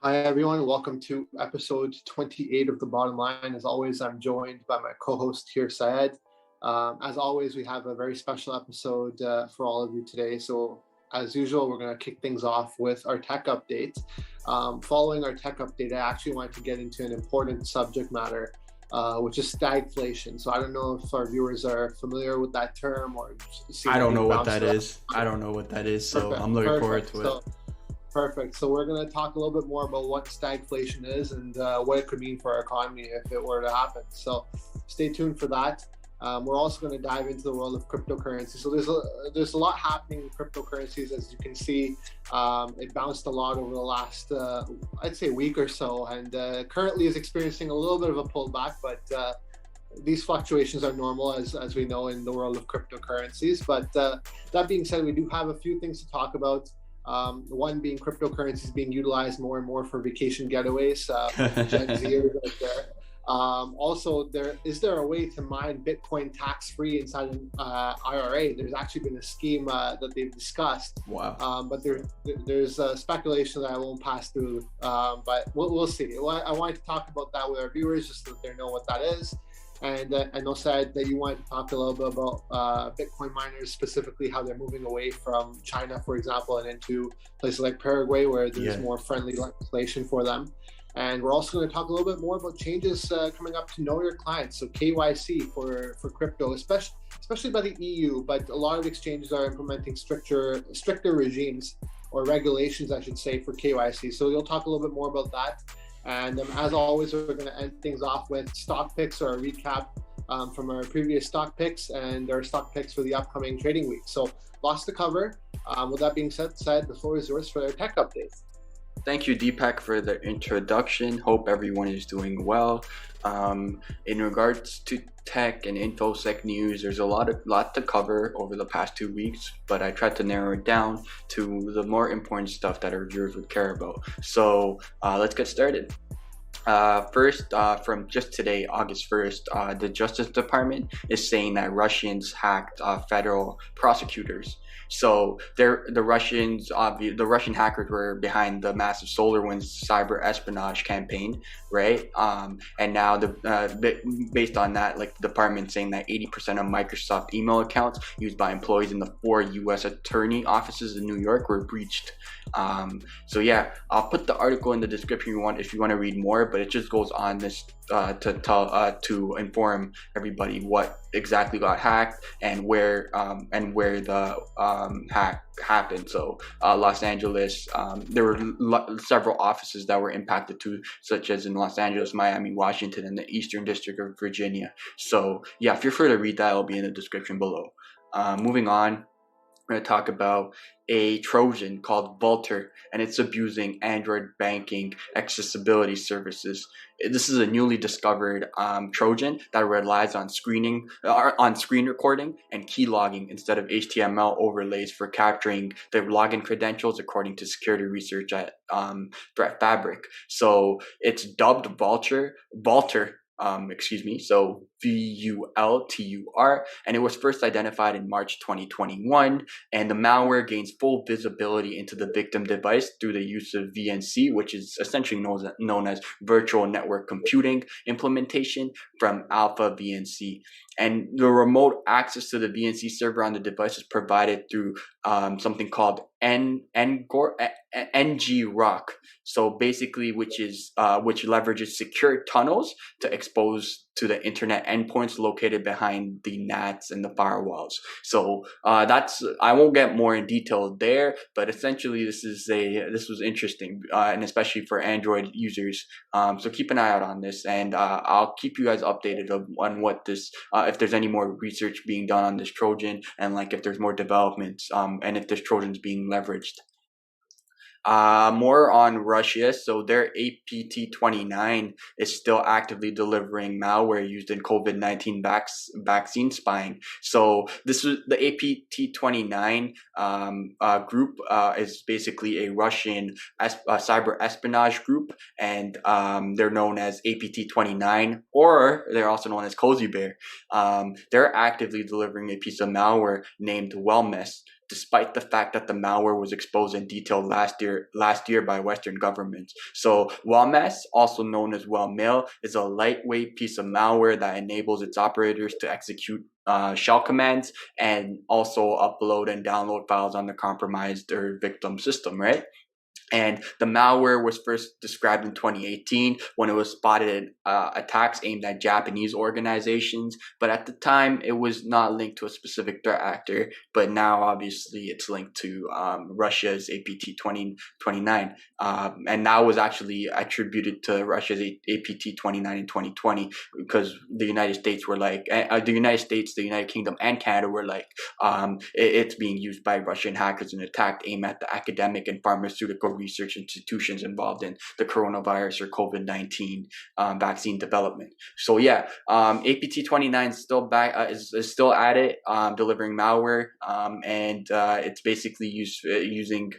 Hi, everyone. Welcome to episode 28 of The Bottom Line. As always, I'm joined by my co-host here, Syed. As always, we have a very special episode for all of you today. So as usual, we're going to kick things off with our tech update. Following our tech update, I actually wanted to get into an important subject matter, which is stagflation. So I don't know if our viewers are familiar with that term or seen I don't know anything what bounce that around. is. I don't know what that is, so Perfect. I'm looking forward Perfect. to it. Perfect. So we're going to talk a little bit more about what stagflation is and what it could mean for our economy if it were to happen. So stay tuned for that. We're also going to dive into the world of cryptocurrency. So there's a lot happening in cryptocurrencies, as you can see. It bounced a lot over the last, I'd say, week or so, and currently is experiencing a little bit of a pullback, but these fluctuations are normal, as we know, in the world of cryptocurrencies. But that being said, we do have a few things to talk about. One being cryptocurrencies being utilized more and more for vacation getaways for the Gen Zers out there. Also, is there a way to mine Bitcoin tax-free inside an IRA? There's actually been a scheme that they've discussed. Wow. But there's speculation that I won't pass through. But we'll see. I wanted to talk about that with our viewers just so that they know what that is. And I know, Said, that you wanted to talk a little bit about Bitcoin miners, specifically how they're moving away from China, for example, and into places like Paraguay, where there's more friendly legislation for them. And we're also going to talk a little bit more about changes coming up to know your clients, so KYC for crypto, especially by the EU. But a lot of exchanges are implementing stricter regimes or regulations, I should say, for KYC. So we'll talk a little bit more about that. And as always, we're going to end things off with stock picks or a recap from our previous stock picks and our stock picks for the upcoming trading week. So lots to cover. With that being said, the floor is yours for our tech updates. Thank you, Deepak, for the introduction. Hope everyone is doing well. In regards to tech and infosec news, there's a lot to cover over the past 2 weeks, but I tried to narrow it down to the more important stuff that our viewers would care about. So let's get started. First, from just today, August 1st, the Justice Department is saying that Russians hacked federal prosecutors. So the Russian hackers were behind the massive SolarWinds cyber espionage campaign, right? And now based on that, like the department saying that 80% of Microsoft email accounts used by employees in the 4 U.S. attorney offices in New York were breached. So yeah, I'll put the article in the description if you want to read more, but it just goes on this to inform everybody what exactly got hacked and where the hack happened. So Los Angeles, there were several offices that were impacted too, such as in Los Angeles, Miami, Washington, and the Eastern District of Virginia. So yeah, feel free to read that. It'll be in the description below. Moving on, we're going to talk about a Trojan called Vultur, and it's abusing Android banking accessibility services. This is a newly discovered Trojan that relies on screen recording and key logging instead of HTML overlays for capturing the login credentials, according to security research at Threat Fabric. So it's dubbed Vultur, so VULTUR, and it was first identified in March 2021, and the malware gains full visibility into the victim device through the use of VNC, which is essentially known as virtual network computing implementation from Alpha VNC. And the remote access to the VNC server on the device is provided through something called NGRock. So basically, which leverages secure tunnels to expose to the internet endpoints located behind the NATs and the firewalls. So I won't get more in detail there, but essentially this was interesting, and especially for Android users. So keep an eye out on this, and I'll keep you guys updated on what this, if there's any more research being done on this Trojan, and like if there's more developments, and if this Trojan's being leveraged. More on Russia. So their APT-29 is still actively delivering malware used in COVID-19 vaccine spying. So this was the APT-29 group is basically a Russian cyber espionage group, and they're known as APT-29, or they're also known as Cozy Bear. They're actively delivering a piece of malware named Wellmess despite the fact that the malware was exposed in detail last year by Western governments. So WAMS, also known as Wellmail, is a lightweight piece of malware that enables its operators to execute shell commands and also upload and download files on the compromised or victim system, right? And the malware was first described in 2018 when it was spotted in attacks aimed at Japanese organizations. But at the time, it was not linked to a specific threat actor. But now, obviously, it's linked to Russia's APT 2029. And that was actually attributed to Russia's APT 29 in 2020 because the United States were like, the United Kingdom, and Canada were like, it's being used by Russian hackers in an attack aimed at the academic and pharmaceutical research institutions involved in the coronavirus or COVID-19 vaccine development. So yeah, APT 29 is still back, is still at it, delivering malware, and it's basically using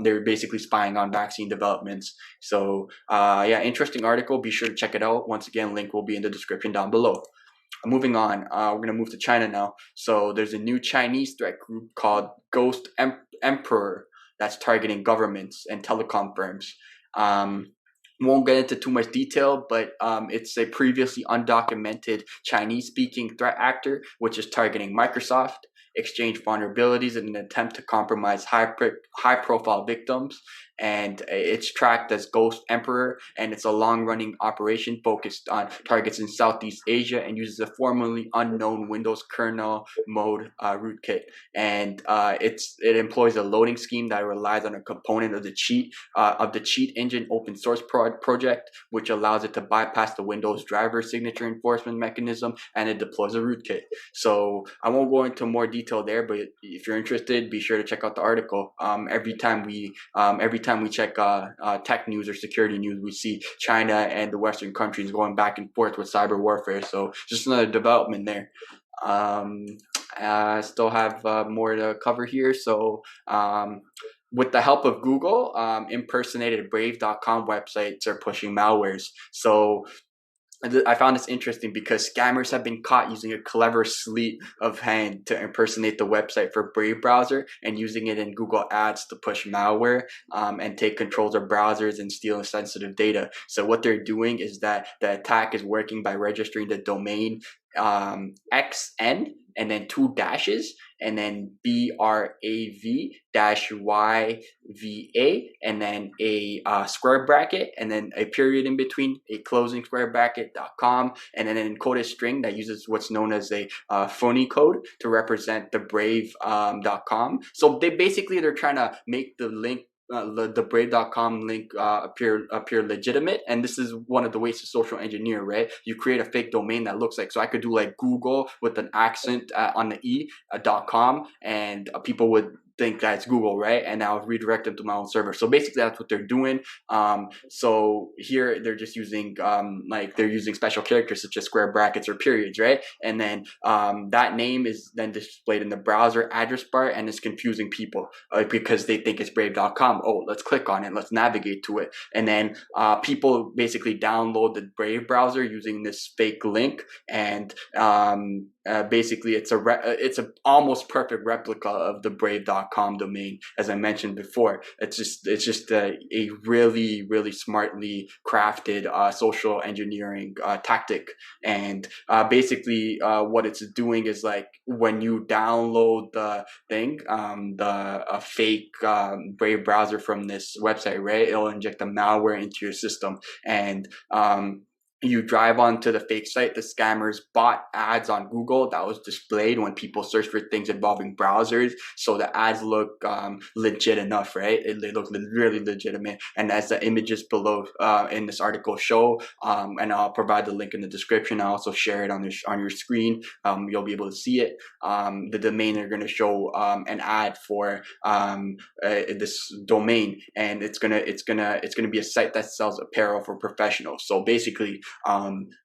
they're basically spying on vaccine developments. So yeah, interesting article. Be sure to check it out. Once again, link will be in the description down below. Moving on, we're going to move to China now. So there's a new Chinese threat group called GhostEmperor that's targeting governments and telecom firms. Won't get into too much detail, but it's a previously undocumented Chinese-speaking threat actor, which is targeting Microsoft, exchange vulnerabilities in an attempt to compromise high-profile victims. And it's tracked as GhostEmperor, and it's a long-running operation focused on targets in Southeast Asia and uses a formerly unknown Windows kernel mode rootkit. And it employs a loading scheme that relies on a component of the cheat engine open source project, which allows it to bypass the Windows driver signature enforcement mechanism, and it deploys a rootkit. So I won't go into more detail there, but if you're interested, be sure to check out the article. Every time we check tech news or security news, we see China and the Western countries going back and forth with cyber warfare. So just another development there. I still have more to cover here. So with the help of Google, impersonated brave.com websites are pushing malwares. So I found this interesting because scammers have been caught using a clever sleight of hand to impersonate the website for Brave browser and using it in Google Ads to push malware and take controls of browsers and steal sensitive data. So what they're doing is that the attack is working by registering the domain XN and then 2 dashes and then BRAV-YVA and then a square bracket and then a period in between, a closing square bracket.com, and then an encoded string that uses what's known as a phony code to represent the brave.com. So they're trying to make the link the brave.com link appear legitimate, and this is one of the ways to social engineer, right? You create a fake domain that looks like, so I could do like Google with an accent on the .com, and people would think that's Google, right? And I'll redirect them to my own server. So basically that's what they're doing. So here they're just using they're using special characters such as square brackets or periods, right? And then that name is then displayed in the browser address bar, and it's confusing people because they think it's brave.com. Oh, let's click on it, let's navigate to it. And then people basically download the Brave browser using this fake link, and basically it's a almost perfect replica of the brave.com domain, as I mentioned before. It's just a really, really smartly crafted social engineering tactic. And basically what it's doing is, like, when you download the thing, the fake Brave browser from this website, right, it'll inject the malware into your system, and you drive onto the fake site. The scammers bought ads on Google that was displayed when people search for things involving browsers. So the ads look legit enough, right? They look really legitimate. And as the images below in this article show, and I'll provide the link in the description. I'll also share it on your screen. You'll be able to see it. The domain are going to show an ad for this domain, and it's gonna be a site that sells apparel for professionals. So basically,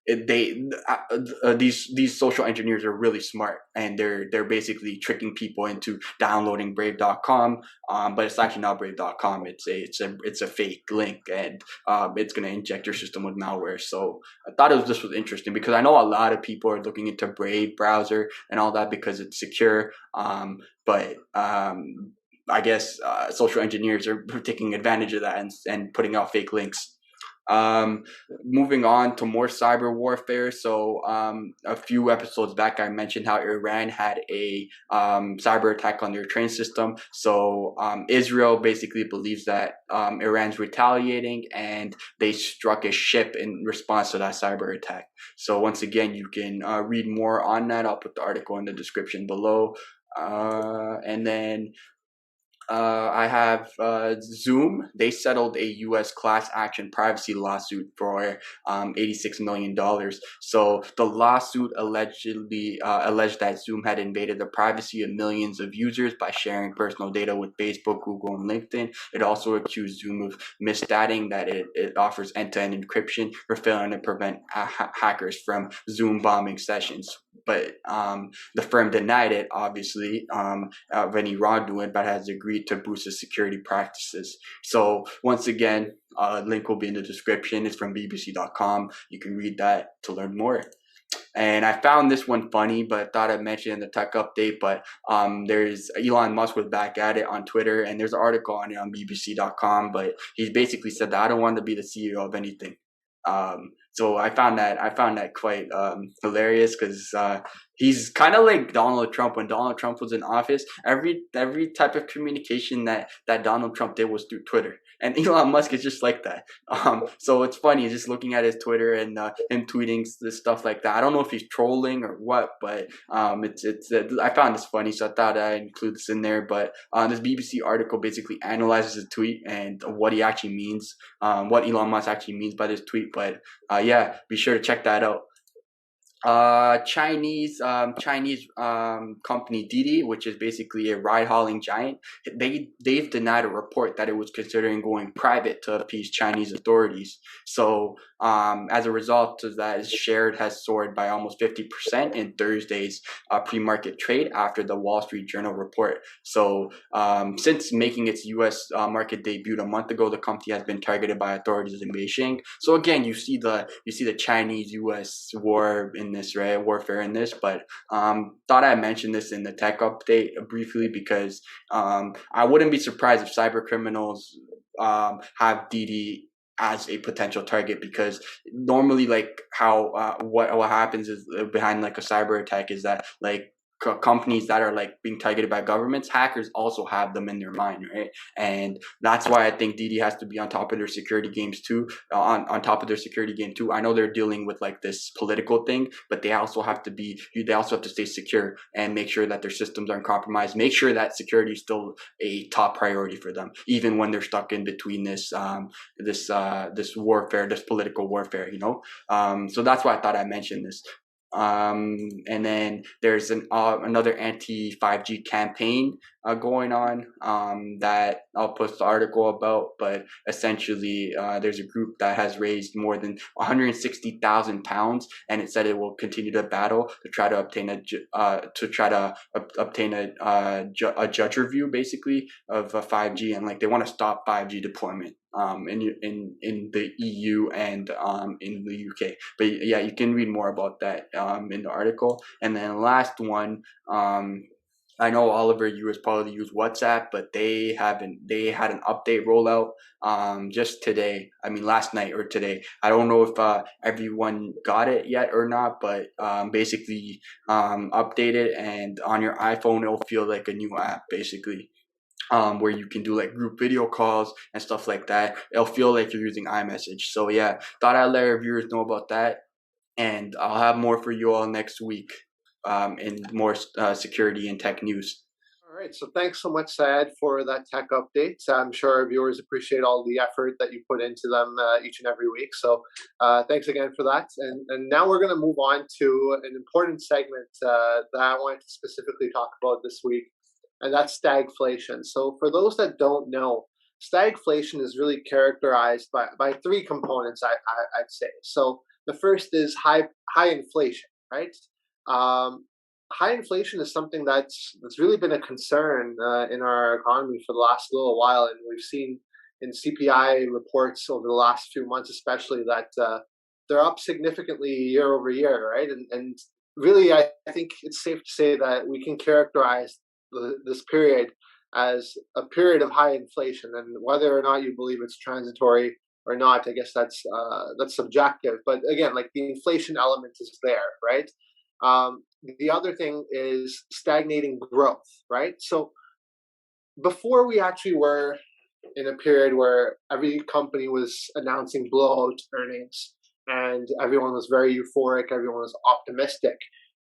These social engineers are really smart, and they're basically tricking people into downloading Brave.com, but it's actually not Brave.com. It's a fake link, and it's going to inject your system with malware. So I thought this was interesting because I know a lot of people are looking into Brave browser and all that because it's secure. But I guess social engineers are taking advantage of that and putting out fake links. Um, Moving on to more cyber warfare. So a few episodes back, I mentioned how Iran had a cyber attack on their train system. So Israel basically believes that Iran's retaliating, and they struck a ship in response to that cyber attack. So once again, you can read more on that. I'll put the article in the description below. And then I have Zoom. They settled a U.S. class action privacy lawsuit for $86 million. So the lawsuit allegedly alleged that Zoom had invaded the privacy of millions of users by sharing personal data with Facebook, Google, and LinkedIn. It also accused Zoom of misstating that it offers end-to-end encryption for failing to prevent hackers from Zoom bombing sessions. But the firm denied it, obviously, of any wrongdoing, but has agreed to boost its security practices. So once again, link will be in the description. It's from bbc.com. You can read that to learn more. And I found this one funny, but thought I'd mention in the tech update. But there's Elon Musk was back at it on Twitter, and there's an article on it on bbc.com. But he basically said that I don't want to be the CEO of anything. So I found that quite hilarious because he's kind of like Donald Trump. When Donald Trump was in office, every type of communication that Donald Trump did was through Twitter, and Elon Musk is just like that. So it's funny just looking at his Twitter and him tweeting this stuff like that. I don't know if he's trolling or what, but it's I found this funny, so I thought I'd include this in there. But this BBC article basically analyzes the tweet and what he actually means, what Elon Musk actually means by this tweet. But yeah, be sure to check that out. Chinese company Didi, which is basically a ride hauling giant, they've denied a report that it was considering going private to appease Chinese authorities. So as a result of that, its share has soared by almost 50% in Thursday's pre-market trade after the Wall Street Journal report. So since making its U.S. Market debut a month ago, the company has been targeted by authorities in Beijing. So again, you see the Chinese-U.S. war in this, right? Warfare in this, but thought I mentioned this in the tech update briefly because I wouldn't be surprised if cyber criminals have Didi as a potential target, because normally like how what happens is behind like a cyber attack is that like companies that are like being targeted by governments, hackers also have them in their mind, right? And that's why I think Didi has to be on top of their security games too. On top of their security game too. I know they're dealing with like this political thing, but they also have to stay secure and make sure that their systems aren't compromised. Make sure that security is still a top priority for them, even when they're stuck in between this warfare, this political warfare. So that's why I thought I mentioned this. And then there's another anti 5G campaign going on that I'll post the article about. But essentially, there's a group that has raised more than 160,000 pounds, and it said it will continue to battle to try to obtain a judge review basically of 5G, and like they want to stop 5G deployment in the EU and in the UK. But yeah, you can read more about that in the article. And then last one, I know Oliver, you has probably used WhatsApp, but they had an update rollout just today. I mean, last night or today. I don't know if everyone got it yet or not, but basically update it, and on your iPhone it'll feel like a new app basically. Where you can do like group video calls and stuff like that. It'll feel like you're using iMessage. So yeah, thought I'd let our viewers know about that, and I'll have more for you all next week in more security and tech news. All right, so thanks so much, Syed, for that tech update. I'm sure our viewers appreciate all the effort that you put into them each and every week. So thanks again for that. And now we're going to move on to an important segment that I wanted to specifically talk about this week, and that's stagflation. So for those that don't know, stagflation is really characterized by three components, I'd say. So The first is high inflation, right? Um, High inflation is something that's really been a concern in our economy for the last little while, and we've seen in CPI reports over the last few months, especially, that they're up significantly year over year, right? And really, I think it's safe to say that we can characterize this period as a period of high inflation, and whether or not you believe it's transitory or not, I guess that's subjective. But again, like, the inflation element is there, right? The other thing is stagnating growth, right? So before we actually were in a period where every company was announcing blowout earnings and everyone was very euphoric, everyone was optimistic.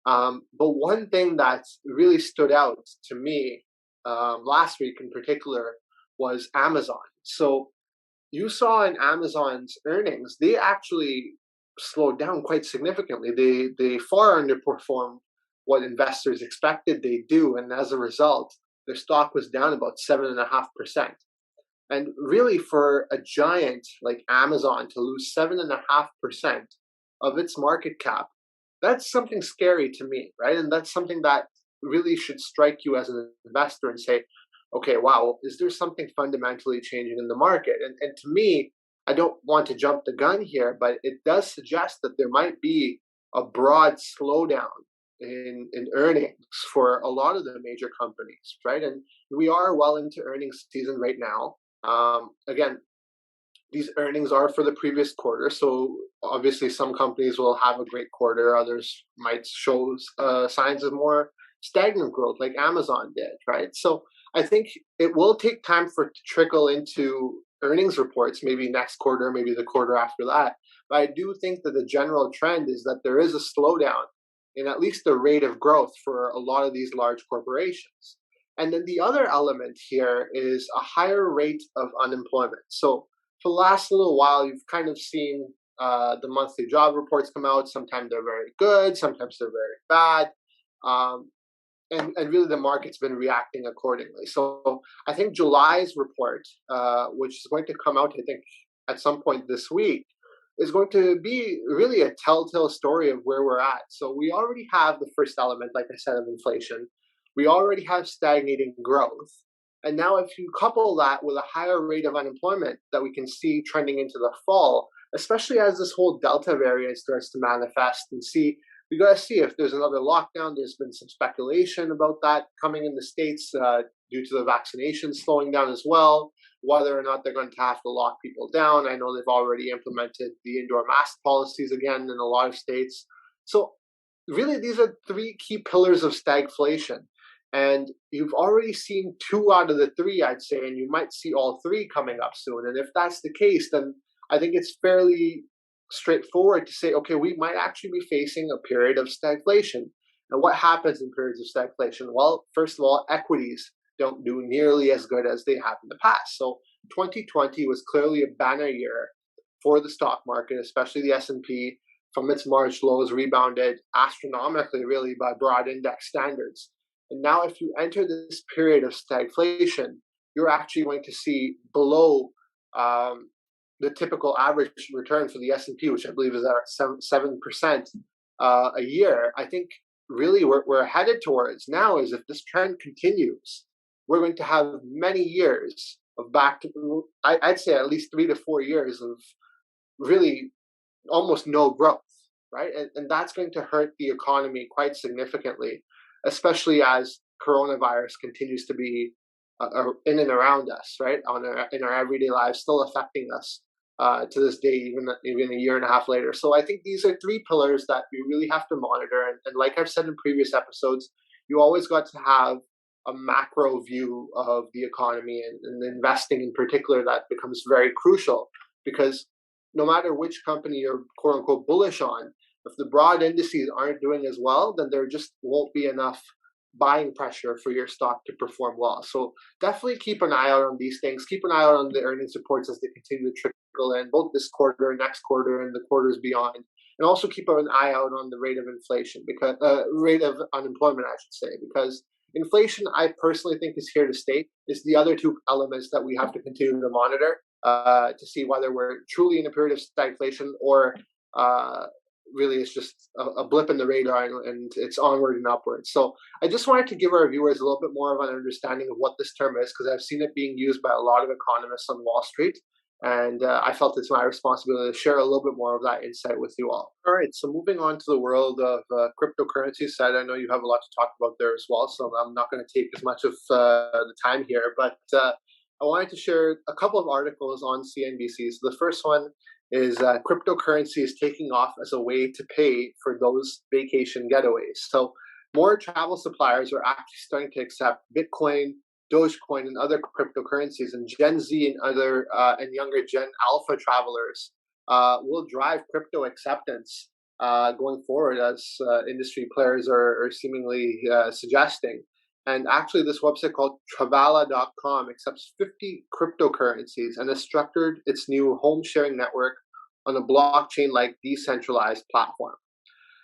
But one thing that really stood out to me last week in particular was Amazon. So you saw in Amazon's earnings, they actually slowed down quite significantly. They far underperformed what investors expected they do, and as a result, their stock was down about 7.5%. And really, for a giant like Amazon to lose 7.5% of its market cap, that's something scary to me, right? And that's something that really should strike you as an investor and say, okay, wow, is there something fundamentally changing in the market? And to me, I don't want to jump the gun here, but it does suggest that there might be a broad slowdown in earnings for a lot of the major companies, right? And we are well into earnings season right now. Again, these earnings are for the previous quarter, so obviously some companies will have a great quarter, others might show signs of more stagnant growth like Amazon did, right? So I think it will take time for it to trickle into earnings reports, maybe next quarter, maybe the quarter after that. But I do think that the general trend is that there is a slowdown in at least the rate of growth for a lot of these large corporations. And then the other element here is a higher rate of unemployment. So for the last little while, you've kind of seen the monthly job reports come out. Sometimes they're very good, sometimes they're very bad. And really the market's been reacting accordingly. So I think July's report, which is going to come out, I think, at some point this week, is going to be really a telltale story of where we're at. So we already have the first element, like I said, of inflation. We already have stagnating growth. And now if you couple that with a higher rate of unemployment that we can see trending into the fall, especially as this whole Delta variant starts to manifest, and we got to see if there's another lockdown. There's been some speculation about that coming in the States due to the vaccination slowing down as well, whether or not they're going to have to lock people down. I know they've already implemented the indoor mask policies again in a lot of states. So really, these are three key pillars of stagflation. And you've already seen 2 out of the 3, I'd say, and you might see all 3 coming up soon. And if that's the case, then I think it's fairly straightforward to say, okay, we might actually be facing a period of stagflation. And what happens in periods of stagflation? Well, first of all, equities don't do nearly as good as they have in the past. So 2020 was clearly a banner year for the stock market, especially the S&P. From its March lows, rebounded astronomically, really, by broad index standards. And now if you enter this period of stagflation, you're actually going to see below the typical average return for the S&P, which I believe is at 7% a year. I think really we're headed towards now is, if this trend continues, we're going to have many years of I'd say at least 3 to 4 years of really almost no growth, right? And that's going to hurt the economy quite significantly, especially as coronavirus continues to be in and around us, right? In our everyday lives, still affecting us to this day, even a year and a half later. So I think these are 3 pillars that we really have to monitor. And like I've said in previous episodes, you always got to have a macro view of the economy, and investing in particular, that becomes very crucial, because no matter which company you're quote unquote bullish on, if the broad indices aren't doing as well, then there just won't be enough buying pressure for your stock to perform well. So definitely keep an eye out on these things. Keep an eye out on the earnings reports as they continue to trickle in, both this quarter, next quarter, and the quarters beyond. And also keep an eye out on the rate of inflation, because rate of unemployment, I should say, because inflation, I personally think, is here to stay. It's the other 2 elements that we have to continue to monitor to see whether we're truly in a period of stagflation, or really is just a blip in the radar, and it's onward and upward. So I just wanted to give our viewers a little bit more of an understanding of what this term is, because I've seen it being used by a lot of economists on Wall Street. And I felt it's my responsibility to share a little bit more of that insight with you all. All right, so moving on to the world of cryptocurrency side, I know you have a lot to talk about there as well, so I'm not going to take as much of the time here, but I wanted to share a couple of articles on CNBC. So the first one is cryptocurrency is taking off as a way to pay for those vacation getaways. So more travel suppliers are actually starting to accept Bitcoin, Dogecoin, and other cryptocurrencies, and Gen Z and other and younger Gen Alpha travelers will drive crypto acceptance going forward, as industry players are seemingly suggesting. And actually, this website called Travala.com accepts 50 cryptocurrencies and has structured its new home sharing network on a blockchain-like decentralized platform.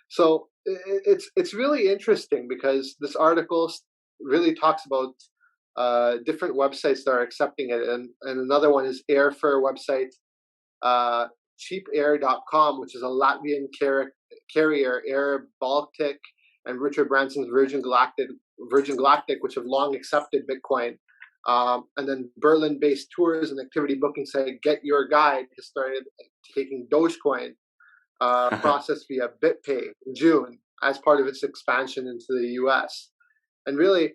So it's really interesting, because this article really talks about different websites that are accepting it, and another one is airfare website cheapair.com, which is a Latvian carrier, Air Baltic, and Richard Branson's Virgin Galactic, which have long accepted Bitcoin. And then Berlin-based tours and activity booking site Get Your Guide has started taking Dogecoin processed via BitPay in June as part of its expansion into the US. And really,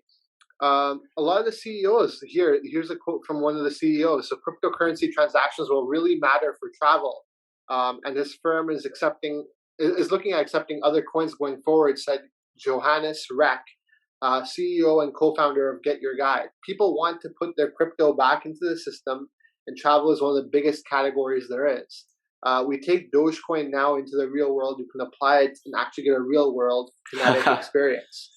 a lot of the CEOs here's a quote from one of the CEOs. So cryptocurrency transactions will really matter for travel, and his firm is looking at accepting other coins going forward, said Johannes Reck, CEO and co-founder of Get Your Guide. People want to put their crypto back into the system, and travel is one of the biggest categories there is. We take Dogecoin now into the real world. You can apply it and actually get a real world kinetic experience.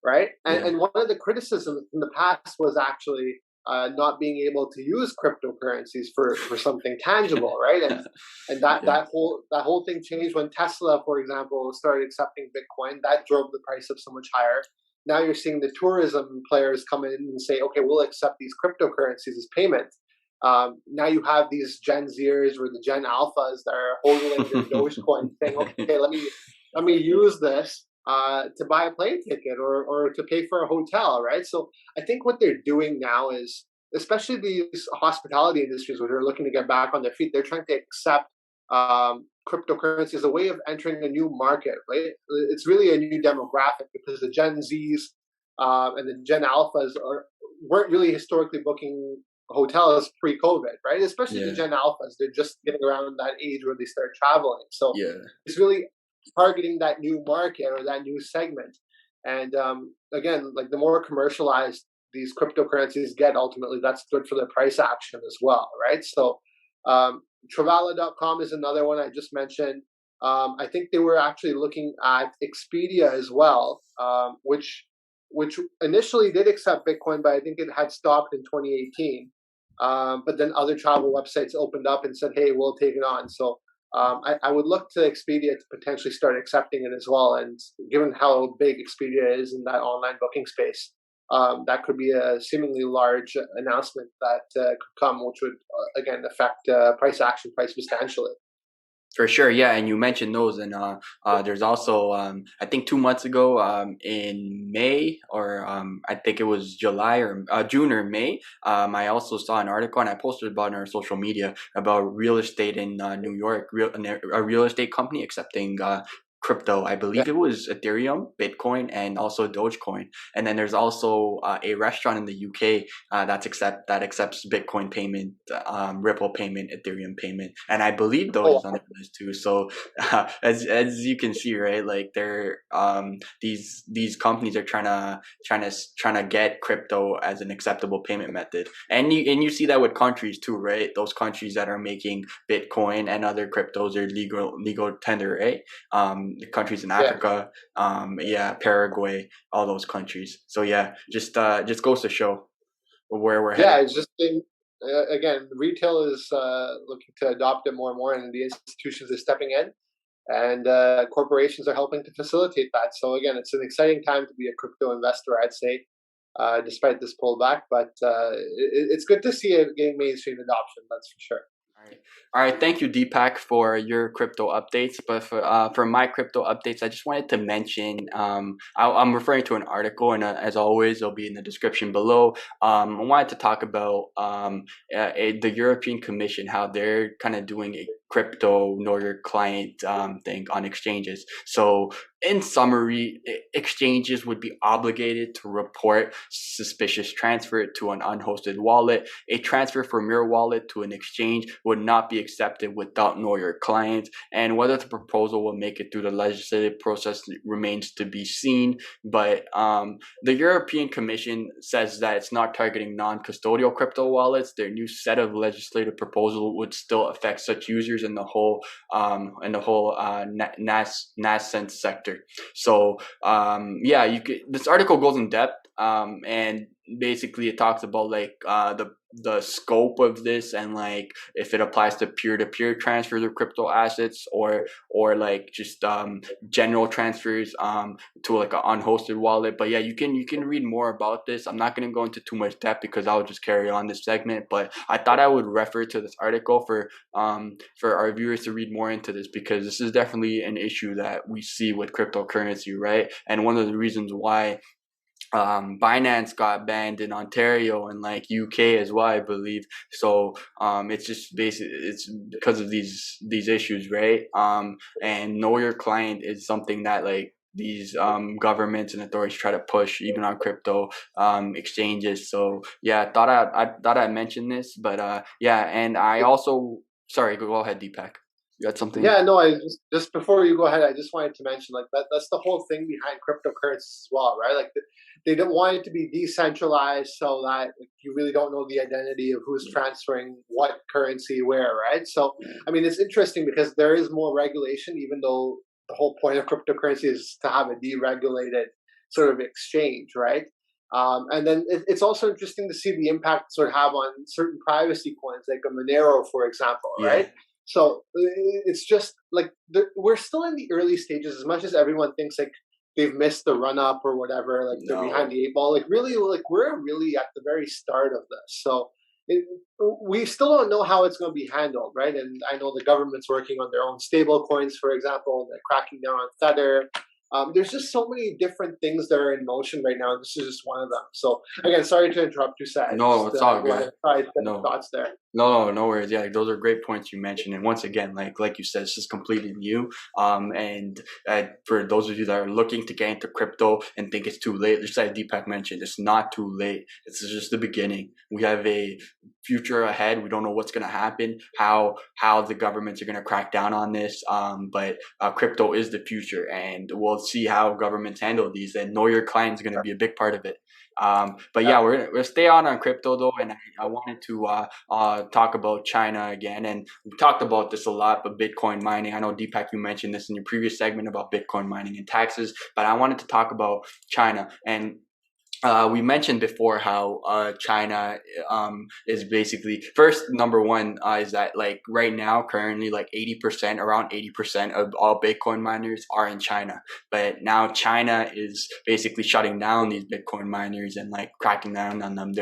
Right? And one of the criticisms in the past was actually not being able to use cryptocurrencies for something tangible, right? And that whole thing changed when Tesla, for example, started accepting Bitcoin. That drove the price up so much higher. Now you're seeing the tourism players come in and say, okay, we'll accept these cryptocurrencies as payment. Now you have these Gen Zers or the Gen Alphas that are holding their Dogecoin, saying, okay, let me use this to buy a plane ticket or to pay for a hotel, right? So I think what they're doing now is, especially these hospitality industries where they're looking to get back on their feet, they're trying to accept cryptocurrency as a way of entering a new market, right? It's really a new demographic, because the Gen Zs and the Gen Alphas weren't really historically booking hotels pre-COVID, right? Especially the Gen Alphas, they're just getting around that age where they start traveling. So it's really targeting that new market or that new segment. And again, like the more commercialized these cryptocurrencies get, ultimately that's good for their price action as well, right? So Travala.com is another one I just mentioned. I think they were actually looking at Expedia as well, which initially did accept Bitcoin, but I think it had stopped in 2018. But then other travel websites opened up and said, hey, we'll take it on. So I would look to Expedia to potentially start accepting it as well. And given how big Expedia is in that online booking space, that could be a seemingly large announcement that could come, which would, again, affect price action quite substantially. For sure, yeah, and you mentioned those, and there's also I think 2 months ago in May, or I think it was July or June or May, I also saw an article, and I posted about it on our social media about real estate in New York, a real estate company accepting crypto. I believe it was Ethereum, Bitcoin, and also Dogecoin. And then there's also a restaurant in the UK that accepts Bitcoin payment, Ripple payment, Ethereum payment, and I believe Doge is on the list too. So as you can see, right, like they're these companies are trying to get crypto as an acceptable payment method, and you see that with countries too, right? Those countries that are making Bitcoin and other cryptos are legal tender, right? The countries in Africa, Paraguay, all those countries. So just goes to show where we're headed. Yeah, it's just again, retail is looking to adopt it more and more, and the institutions are stepping in, and corporations are helping to facilitate that. So again, it's an exciting time to be a crypto investor, I'd say, despite this pullback. But it's good to see it getting mainstream adoption. That's for sure. All right, thank you, Deepak, for your crypto updates. But for my crypto updates, I just wanted to mention I'm referring to an article, and as always, it'll be in the description below. I wanted to talk about the European Commission, how they're kind of doing a crypto know your client thing on exchanges. So in summary, exchanges would be obligated to report suspicious transfer to an unhosted wallet. A transfer from your wallet to an exchange would not be accepted without know your client. And whether the proposal will make it through the legislative process remains to be seen. But the European Commission says that it's not targeting non-custodial crypto wallets. Their new set of legislative proposal would still affect such users in the whole nascent sector. So yeah, this article goes in depth, and basically it talks about like the scope of this, and like if it applies to peer-to-peer transfers of crypto assets, or like just general transfers to like an unhosted wallet. But yeah, you can read more about this. I'm not going to go into too much depth because I'll just carry on this segment, but I thought I would refer to this article for our viewers to read more into this, because this is definitely an issue that we see with cryptocurrency, right? And one of the reasons why Binance got banned in Ontario and like UK as well, I believe. So it's just it's because of these issues, right? And know your client is something that like these governments and authorities try to push even on crypto exchanges. So yeah, I thought I'd mention this, but yeah, and I also sorry, go ahead, Deepak. You got something? Yeah, no, I just before you go ahead, I just wanted to mention like that's the whole thing behind cryptocurrencies as well, right? Like they don't want it to be decentralized so that you really don't know the identity of who's transferring what currency where, right? So I mean, it's interesting because there is more regulation, even though the whole point of cryptocurrency is to have a deregulated sort of exchange, right? And then it's also interesting to see the impact sort of have on certain privacy coins, like a Monero, for example, right? Yeah. So it's just like we're still in the early stages. As much as everyone thinks like they've missed the run up or whatever, like they're behind the eight ball. Like really, like we're really at the very start of this. So we still don't know how it's going to be handled, right? And I know the government's working on their own stable coins, for example. They're cracking down on Tether. There's just so many different things that are in motion right now. This is just one of them. So again, sorry to interrupt you, Syed. No, it's all good. No thoughts there. No worries. Yeah, those are great points you mentioned. And once again, like you said, this is completely new. And for those of you that are looking to get into crypto and think it's too late, just like Deepak mentioned, it's not too late. It's just the beginning. We have a future ahead. We don't know what's going to happen, how the governments are going to crack down on this. But crypto is the future, and we'll see how governments handle these. And know your client is going to be a big part of it. But yeah, we'll stay on crypto though, and I wanted to talk about China again, and we talked about this a lot. But Bitcoin mining, I know Deepak, you mentioned this in your previous segment about Bitcoin mining and taxes, but I wanted to talk about China. And we mentioned before how China is basically first number one is that like right now currently like around 80% of all Bitcoin miners are in China, but now China is basically shutting down these Bitcoin miners and like cracking down on them.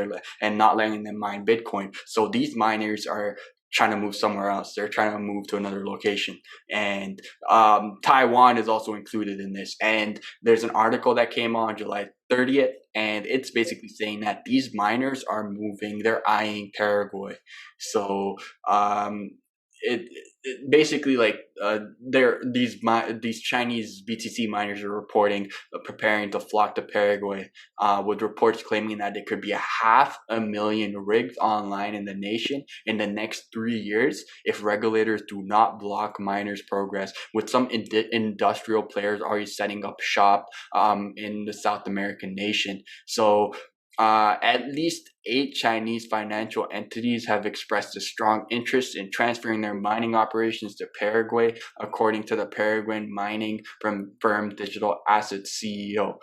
And not letting them mine Bitcoin. So these miners are trying to move somewhere else. They're trying to move to another location, and Taiwan is also included in this. And there's an article that came on July 30th, and it's basically saying that these miners are moving. They're eyeing Paraguay. So it basically like these Chinese BTC miners are reporting preparing to flock to Paraguay, with reports claiming that there could be 500,000 rigs online in the nation in the next 3 years if regulators do not block miners' progress. With some industrial players already setting up shop in the South American nation. So at least 8 Chinese financial entities have expressed a strong interest in transferring their mining operations to Paraguay, according to the Paraguayan mining firm Digital Assets CEO.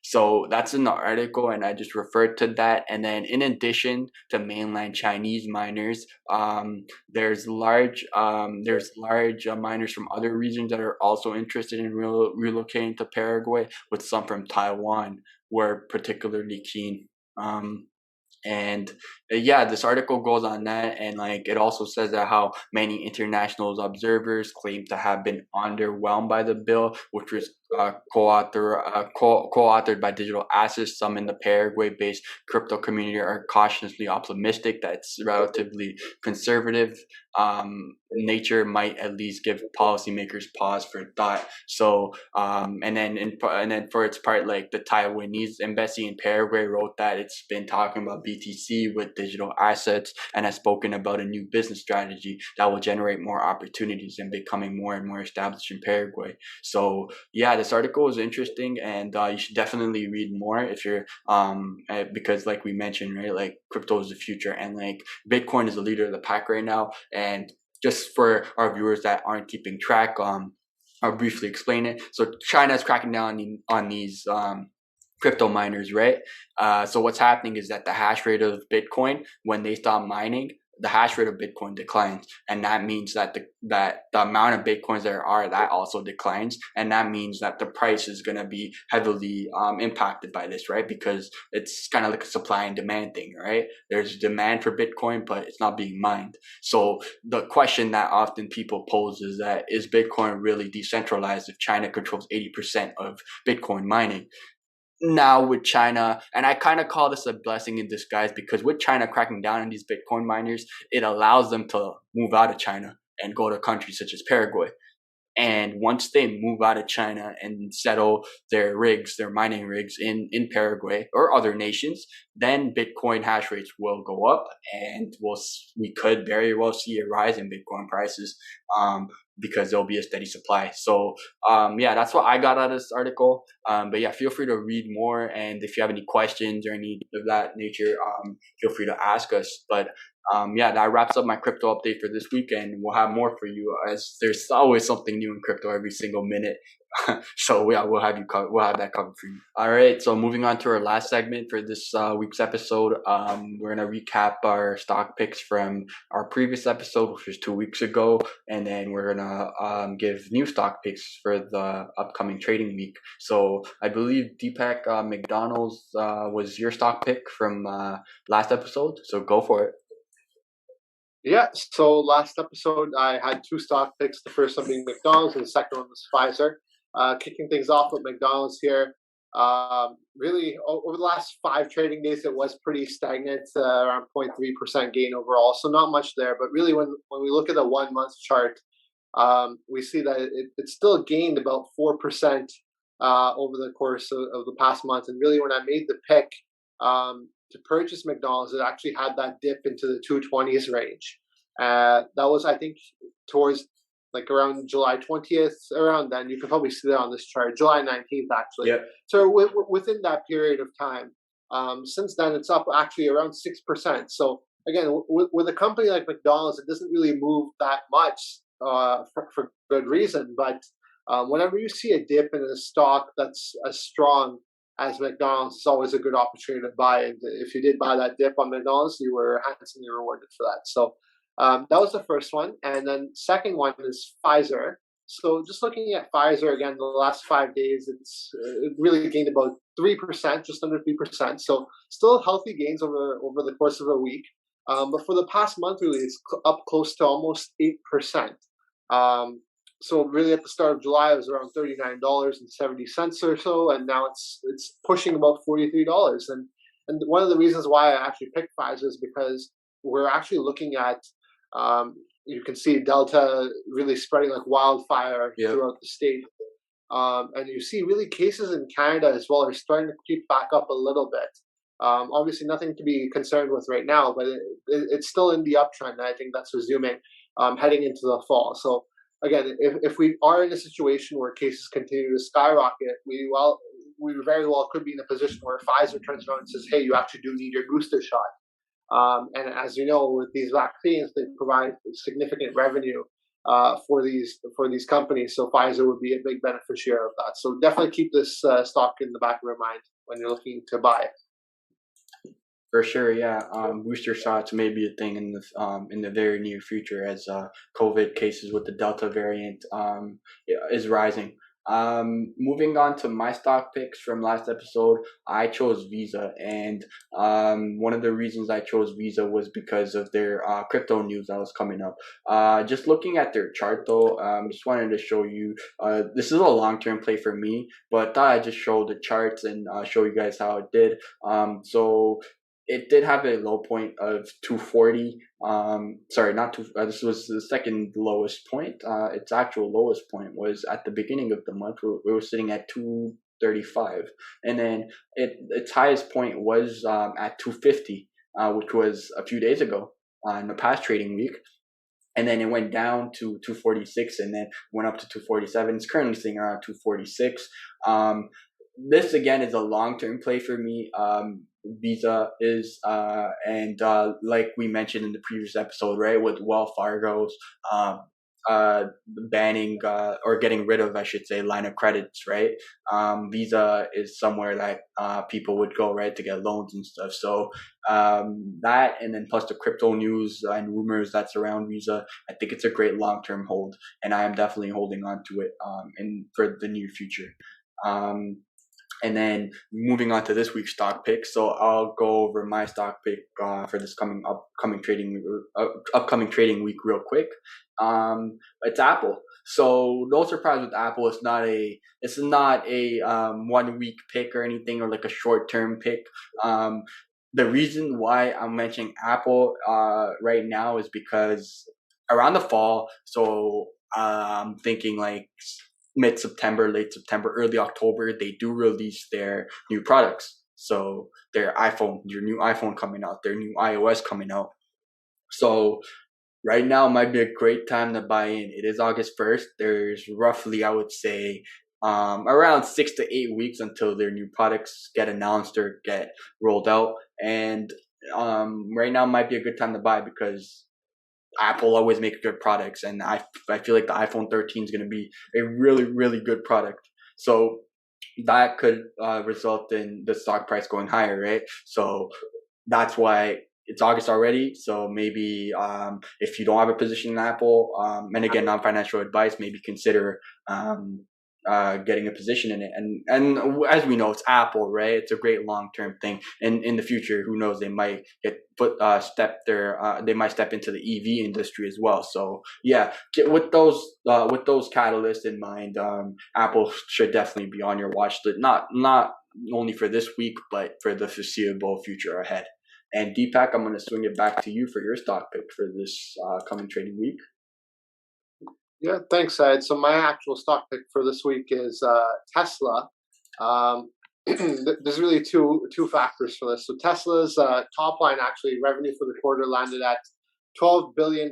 So that's in the article, and I just referred to that. And then in addition to mainland Chinese miners, there's large miners from other regions that are also interested in relocating to Paraguay, with some from Taiwan were particularly keen. And yeah, this article goes on that, and like it also says that how many international observers claim to have been underwhelmed by the bill, which was co-authored by digital assets. Some in the Paraguay-based crypto community are cautiously optimistic that it's relatively conservative nature might at least give policymakers pause for thought. So and then for its part, like the Taiwanese embassy in Paraguay wrote that it's been talking about BTC with digital assets and has spoken about a new business strategy that will generate more opportunities and becoming more and more established in Paraguay. So yeah, this article is interesting, and you should definitely read more if you're because like we mentioned, right, like crypto is the future, and like Bitcoin is the leader of the pack right now. And just for our viewers that aren't keeping track, I'll briefly explain it. So China is cracking down on these crypto miners, right? So what's happening is that the hash rate of Bitcoin, when they stop mining, the hash rate of Bitcoin declines, and that means that the amount of Bitcoins there are, that also declines, and that means that the price is going to be heavily impacted by this, right? Because it's kind of like a supply and demand thing, right? There's demand for Bitcoin, but it's not being mined. So the question that often people pose is that, is Bitcoin really decentralized if China controls 80% of Bitcoin mining? Now with China, and I kind of call this a blessing in disguise, because with China cracking down on these Bitcoin miners, it allows them to move out of China and go to countries such as Paraguay. And once they move out of China and settle their rigs, their mining rigs in Paraguay or other nations, then Bitcoin hash rates will go up, and we could very well see a rise in Bitcoin prices because there'll be a steady supply. So yeah, that's what I got out of this article. But yeah, feel free to read more, and if you have any questions or any of that nature, feel free to ask us. But yeah, that wraps up my crypto update for this weekend. We'll have more for you, as there's always something new in crypto every single minute. So yeah, we'll have that covered for you. All right. So moving on to our last segment for this week's episode, we're gonna recap our stock picks from our previous episode, which was 2 weeks ago, and then we're gonna give new stock picks for the upcoming trading week. So I believe Deepak, McDonald's was your stock pick from last episode. So go for it. Yeah, so last episode I had two stock picks. The first one being McDonald's, and the second one was Pfizer. Kicking things off with McDonald's here. Really, over the last 5 trading days, it was pretty stagnant, around 0.3% gain overall. So not much there. But really, when we look at the 1 month chart, we see that it still gained about 4% over the course of the past month. And really, when I made the pick to purchase McDonald's, it actually had that dip into the 220s range. That was, I think, towards like around July 20th, around then. You can probably see that on this chart, July 19th, actually. Yep. So within that period of time, since then, it's up actually around 6%. So again, with a company like McDonald's, it doesn't really move that much for good reason. But whenever you see a dip in a stock that's as strong as McDonald's, it's always a good opportunity to buy. And if you did buy that dip on McDonald's, you were handsomely rewarded for that. So that was the first one. And then second one is Pfizer. So just looking at Pfizer again, the last 5 days, it really gained about 3%, just under 3%. So still healthy gains over the course of a week. But for the past month, really, it's up close to almost 8%. So really, at the start of July, it was around $39.70 or so, and now it's pushing about $43. And one of the reasons why I actually picked Pfizer is because we're actually looking at you can see Delta really spreading like wildfire throughout the state, and you see really cases in Canada as well are starting to creep back up a little bit. Obviously, nothing to be concerned with right now, but it's still in the uptrend. And I think that's resuming heading into the fall. So again, if we are in a situation where cases continue to skyrocket, we very well could be in a position where Pfizer turns around and says, "Hey, you actually do need your booster shot." And as you know, with these vaccines, they provide significant revenue for these companies. So Pfizer would be a big beneficiary of that. So definitely keep this stock in the back of your mind when you're looking to buy it. For sure, yeah. Booster shots may be a thing in the very near future as COVID cases with the Delta variant is rising. Moving on to my stock picks from last episode, I chose Visa, and one of the reasons I chose Visa was because of their crypto news that was coming up. Just looking at their chart though, just wanted to show you. This is a long-term play for me, but thought I'd just show the charts and show you guys how it did. So it did have a low point of 240. Sorry, not two. This was the second lowest point. Its actual lowest point was at the beginning of the month. We were sitting at 235, and then its highest point was at 250, which was a few days ago in the past trading week. And then it went down to 246, and then went up to 247. It's currently sitting around 246. This again is a long-term play for me. Visa is, and like we mentioned in the previous episode, right, with Wells Fargo's banning or getting rid of, I should say, line of credits, right? Visa is somewhere that people would go, right, to get loans and stuff. So that, and then plus the crypto news and rumors that surround Visa, I think it's a great long-term hold, and I am definitely holding on to it for the near future. And then moving on to this week's stock pick. So I'll go over my stock pick for this upcoming trading week real quick. It's Apple. So no surprise with Apple. It's not a 1 week pick or anything, or like a short term pick. The reason why I'm mentioning Apple right now is because around the fall. So I'm thinking like mid-September, late September, early October, they do release their new products. So their new iPhone coming out, their new iOS coming out. So right now might be a great time to buy in. It is August 1st. There's roughly, I would say, around 6 to 8 weeks until their new products get announced or get rolled out. And right now might be a good time to buy because Apple always makes good products, and I feel like the iPhone 13 is going to be a really, really good product. So that could result in the stock price going higher, right? So that's why it's August already. So maybe if you don't have a position in Apple, and again, non-financial advice, maybe consider getting a position in it. And as we know, it's Apple, right? It's a great long-term thing. And in the future, who knows, they might step into the EV industry as well. So yeah, with those catalysts in mind, Apple should definitely be on your watch list, not only for this week, but for the foreseeable future ahead. And Deepak, I'm going to swing it back to you for your stock pick for this coming trading week. Yeah, thanks, Syed. So my actual stock pick for this week is Tesla. There's really two factors for this. So Tesla's top line, actually, revenue for the quarter landed at $12 billion,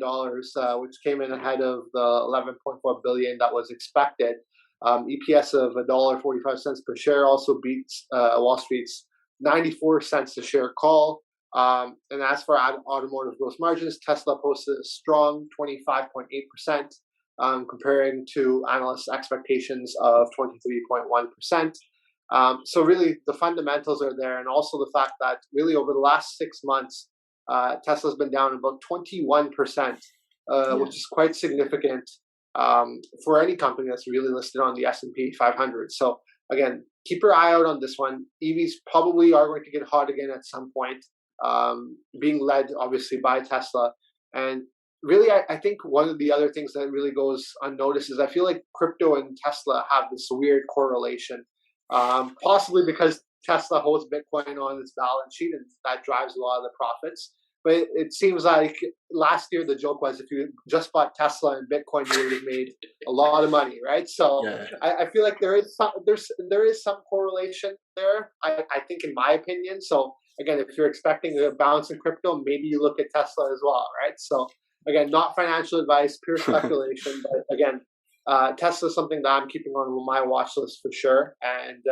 which came in ahead of the $11.4 billion that was expected. EPS of $1.45 per share also beats Wall Street's 94 cents a share call. And as for automotive gross margins, Tesla posted a strong 25.8%. Comparing to analysts' expectations of 23.1%. So really, the fundamentals are there, and also the fact that really over the last 6 months, Tesla's been down about 21%, which is quite significant for any company that's really listed on the S&P 500. So again, keep your eye out on this one. EVs probably are going to get hot again at some point, being led obviously by Tesla. And really, I think one of the other things that really goes unnoticed is I feel like crypto and Tesla have this weird correlation, possibly because Tesla holds Bitcoin on its balance sheet and that drives a lot of the profits. But it seems like last year the joke was if you just bought Tesla and Bitcoin, you would have made a lot of money, right? So yeah. I feel like there is some correlation there, I think, in my opinion. So again, if you're expecting a bounce in crypto, maybe you look at Tesla as well, right? So again, not financial advice, pure speculation. But again, Tesla is something that I'm keeping on my watch list for sure. And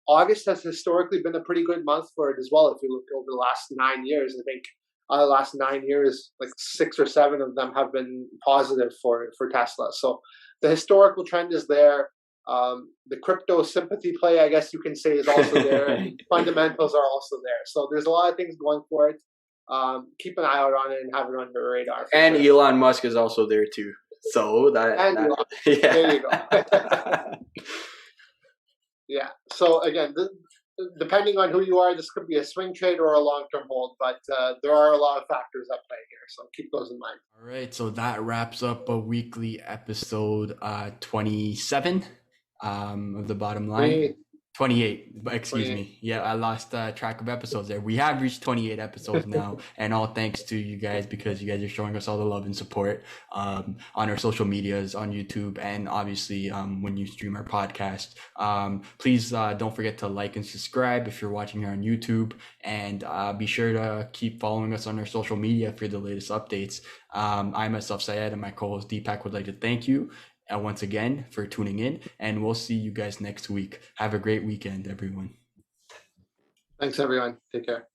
August has historically been a pretty good month for it as well. If you look over the last 9 years, I think the last 9 years, like 6 or 7 of them have been positive for Tesla. So the historical trend is there. The crypto sympathy play, I guess you can say, is also there. Fundamentals are also there. So there's a lot of things going for it. Keep an eye out on it and have it on your radar. And sure. Elon Musk is also there too. So yeah. There you go. Yeah. So again, depending on who you are, this could be a swing trade or a long-term hold, but there are a lot of factors at play here, so keep those in mind. All right, so that wraps up a weekly episode 27 of the bottom line. 28, excuse 28. me. Yeah, I lost track of episodes there. We have reached 28 episodes now, and all thanks to you guys, because you guys are showing us all the love and support on our social medias, on YouTube, and obviously when you stream our podcast. Please don't forget to like and subscribe if you're watching here on YouTube, and be sure to keep following us on our social media for the latest updates. I myself, Syed, and my co-host Deepak would like to thank you once again for tuning in, and we'll see you guys next week. Have a great weekend, everyone. Thanks, everyone. Take care.